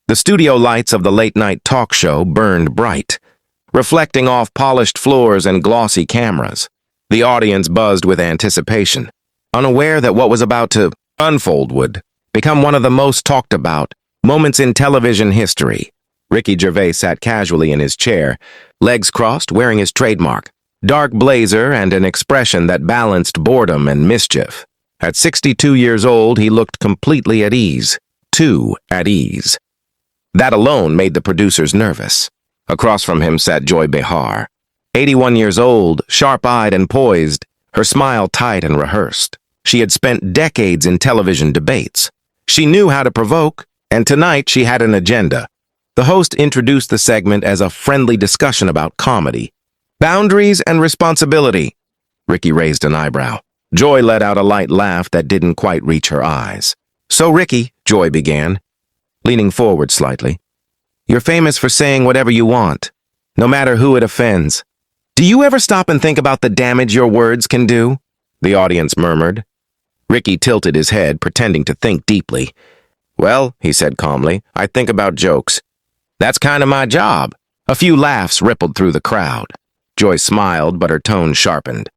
The studio lights of the late-night talk show burned bright, reflecting off polished floors and glossy cameras. The audience buzzed with anticipation, unaware that what was about to unfold would become one of the most talked about moments in television history. Ricky Gervais sat casually in his chair, legs crossed, wearing his trademark, dark blazer and an expression that balanced boredom and mischief. At 62 years old, he looked completely at ease, too at ease. That alone made the producers nervous. Across from him sat Joy Behar, 81 years old, sharp-eyed and poised, her smile tight and rehearsed. She had spent decades in television debates. She knew how to provoke, and tonight she had an agenda. The host introduced the segment as a friendly discussion about comedy. Boundaries and responsibility. Ricky raised an eyebrow. Joy let out a light laugh that didn't quite reach her eyes. So Ricky, Joy began, leaning forward slightly, you're famous for saying whatever you want, no matter who it offends. Do you ever stop and think about the damage your words can do? The audience murmured. Ricky tilted his head, pretending to think deeply. Well, he said calmly, I think about jokes. That's kind of my job. A few laughs rippled through the crowd. Joy smiled, but her tone sharpened.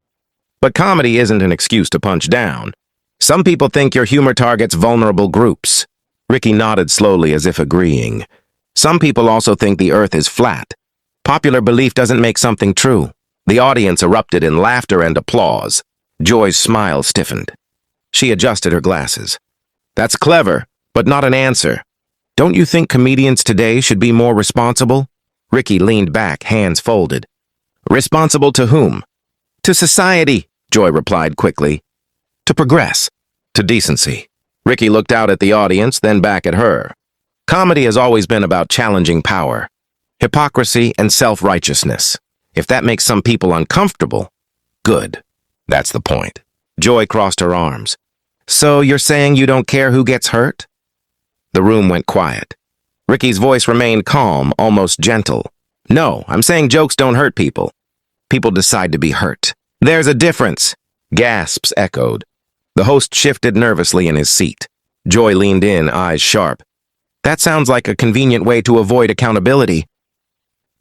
But comedy isn't an excuse to punch down. Some people think your humor targets vulnerable groups. Ricky nodded slowly as if agreeing. Some people also think the earth is flat. Popular belief doesn't make something true. The audience erupted in laughter and applause. Joy's smile stiffened. She adjusted her glasses. That's clever, but not an answer. Don't you think comedians today should be more responsible? Ricky leaned back, hands folded. Responsible to whom? To society, Joy replied quickly. To progress. To decency. Ricky looked out at the audience, then back at her. Comedy has always been about challenging power, hypocrisy, and self-righteousness. If that makes some people uncomfortable, good. That's the point. Joy crossed her arms. So you're saying you don't care who gets hurt? The room went quiet. Ricky's voice remained calm, almost gentle. No, I'm saying jokes don't hurt people. People decide to be hurt. There's a difference. Gasps echoed. The host shifted nervously in his seat. Joy leaned in, eyes sharp. That sounds like a convenient way to avoid accountability.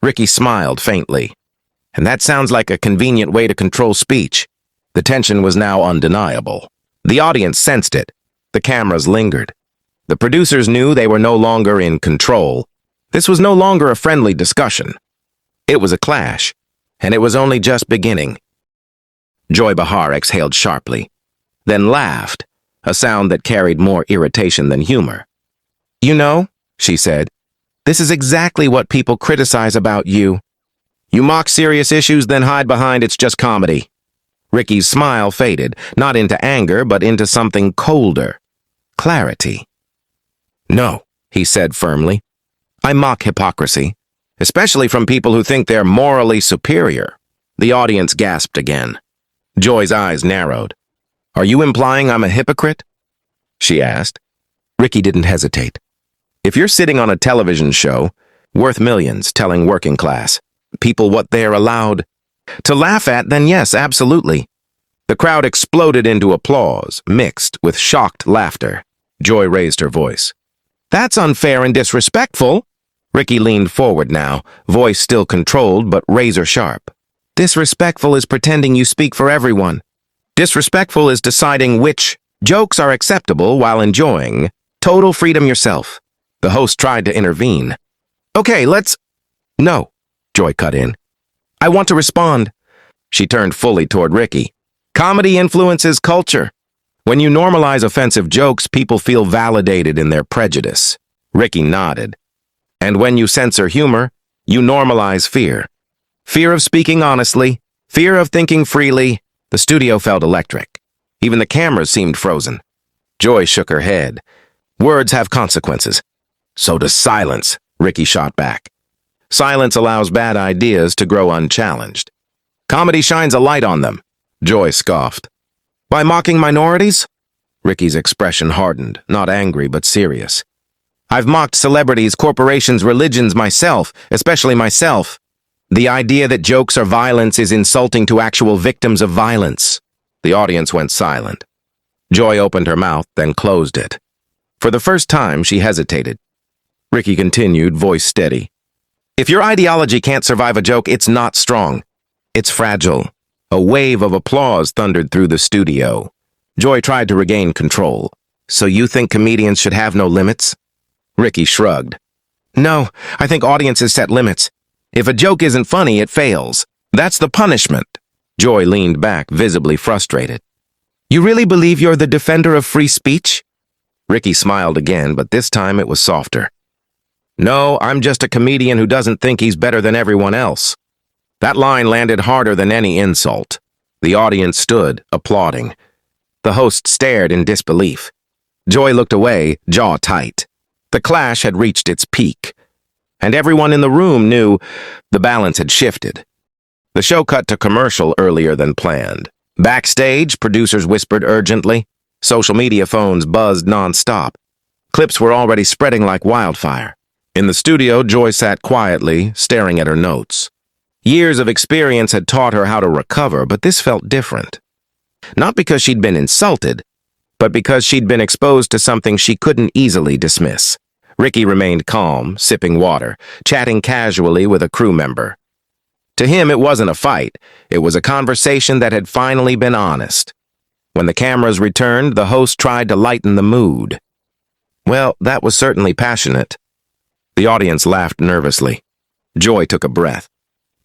Ricky smiled faintly. And that sounds like a convenient way to control speech. The tension was now undeniable. The audience sensed it. The cameras lingered. The producers knew they were no longer in control. This was no longer a friendly discussion. It was a clash, and it was only just beginning. Joy Behar exhaled sharply, then laughed, a sound that carried more irritation than humor. You know, she said, this is exactly what people criticize about you. You mock serious issues, then hide behind it's just comedy. Ricky's smile faded, not into anger, but into something colder. Clarity. No, he said firmly. I mock hypocrisy, especially from people who think they're morally superior. The audience gasped again. Joy's eyes narrowed. Are you implying I'm a hypocrite? She asked. Ricky didn't hesitate. If you're sitting on a television show, worth millions, telling working class people what they're allowed to laugh at, then yes, absolutely. The crowd exploded into applause, mixed with shocked laughter. Joy raised her voice. That's unfair and disrespectful. Ricky leaned forward now, voice still controlled but razor sharp. Disrespectful is pretending you speak for everyone. Disrespectful is deciding which jokes are acceptable while enjoying total freedom yourself. The host tried to intervene. Okay, let's... No, Joy cut in. I want to respond. She turned fully toward Ricky. Comedy influences culture. When you normalize offensive jokes, people feel validated in their prejudice. Ricky nodded. And when you censor humor, you normalize fear. Fear of speaking honestly, fear of thinking freely. The studio felt electric. Even the cameras seemed frozen. Joy shook her head. Words have consequences. So does silence, Ricky shot back. Silence allows bad ideas to grow unchallenged. Comedy shines a light on them, Joy scoffed. By mocking minorities? Ricky's expression hardened, not angry but serious. I've mocked celebrities, corporations, religions myself, especially myself. The idea that jokes are violence is insulting to actual victims of violence. The audience went silent. Joy opened her mouth, then closed it. For the first time, she hesitated. Ricky continued, voice steady. If your ideology can't survive a joke, it's not strong. It's fragile. A wave of applause thundered through the studio. Joy tried to regain control. So you think comedians should have no limits? Ricky shrugged. No, I think audiences set limits. If a joke isn't funny, it fails. That's the punishment. Joy leaned back, visibly frustrated. You really believe you're the defender of free speech? Ricky smiled again, but this time it was softer. No, I'm just a comedian who doesn't think he's better than everyone else. That line landed harder than any insult. The audience stood, applauding. The host stared in disbelief. Joy looked away, jaw tight. The clash had reached its peak, and everyone in the room knew the balance had shifted. The show cut to commercial earlier than planned. Backstage, producers whispered urgently. Social media phones buzzed nonstop. Clips were already spreading like wildfire. In the studio, Joy sat quietly, staring at her notes. Years of experience had taught her how to recover, but this felt different. Not because she'd been insulted, but because she'd been exposed to something she couldn't easily dismiss. Ricky remained calm, sipping water, chatting casually with a crew member. To him, it wasn't a fight. It was a conversation that had finally been honest. When the cameras returned, the host tried to lighten the mood. Well, that was certainly passionate. The audience laughed nervously. Joy took a breath.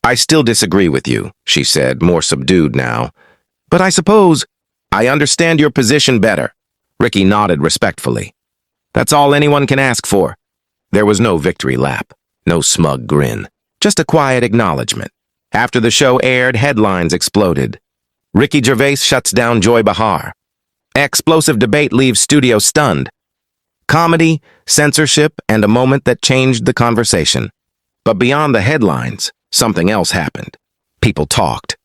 I still disagree with you, she said, more subdued now. But I suppose I understand your position better. Ricky nodded respectfully. That's all anyone can ask for. There was no victory lap, no smug grin, just a quiet acknowledgement. After the show aired, headlines exploded. Ricky Gervais shuts down Joy Behar. Explosive debate leaves studio stunned. Comedy, censorship, and a moment that changed the conversation. But beyond the headlines, something else happened. People talked.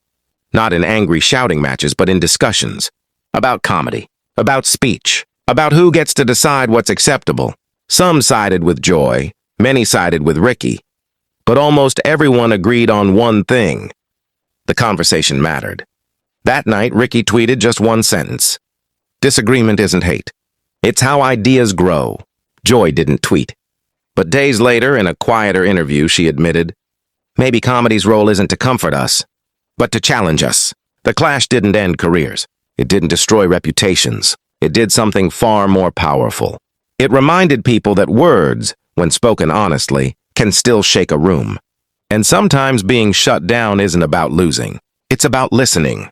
Not in angry shouting matches, but in discussions. About comedy, about speech, about who gets to decide what's acceptable. Some sided with Joy, many sided with Ricky. But almost everyone agreed on one thing. The conversation mattered. That night, Ricky tweeted just one sentence. Disagreement isn't hate. It's how ideas grow. Joy didn't tweet. But days later, in a quieter interview, she admitted, maybe comedy's role isn't to comfort us, but to challenge us. The clash didn't end careers. It didn't destroy reputations. It did something far more powerful. It reminded people that words, when spoken honestly, can still shake a room. And sometimes being shut down isn't about losing. It's about listening.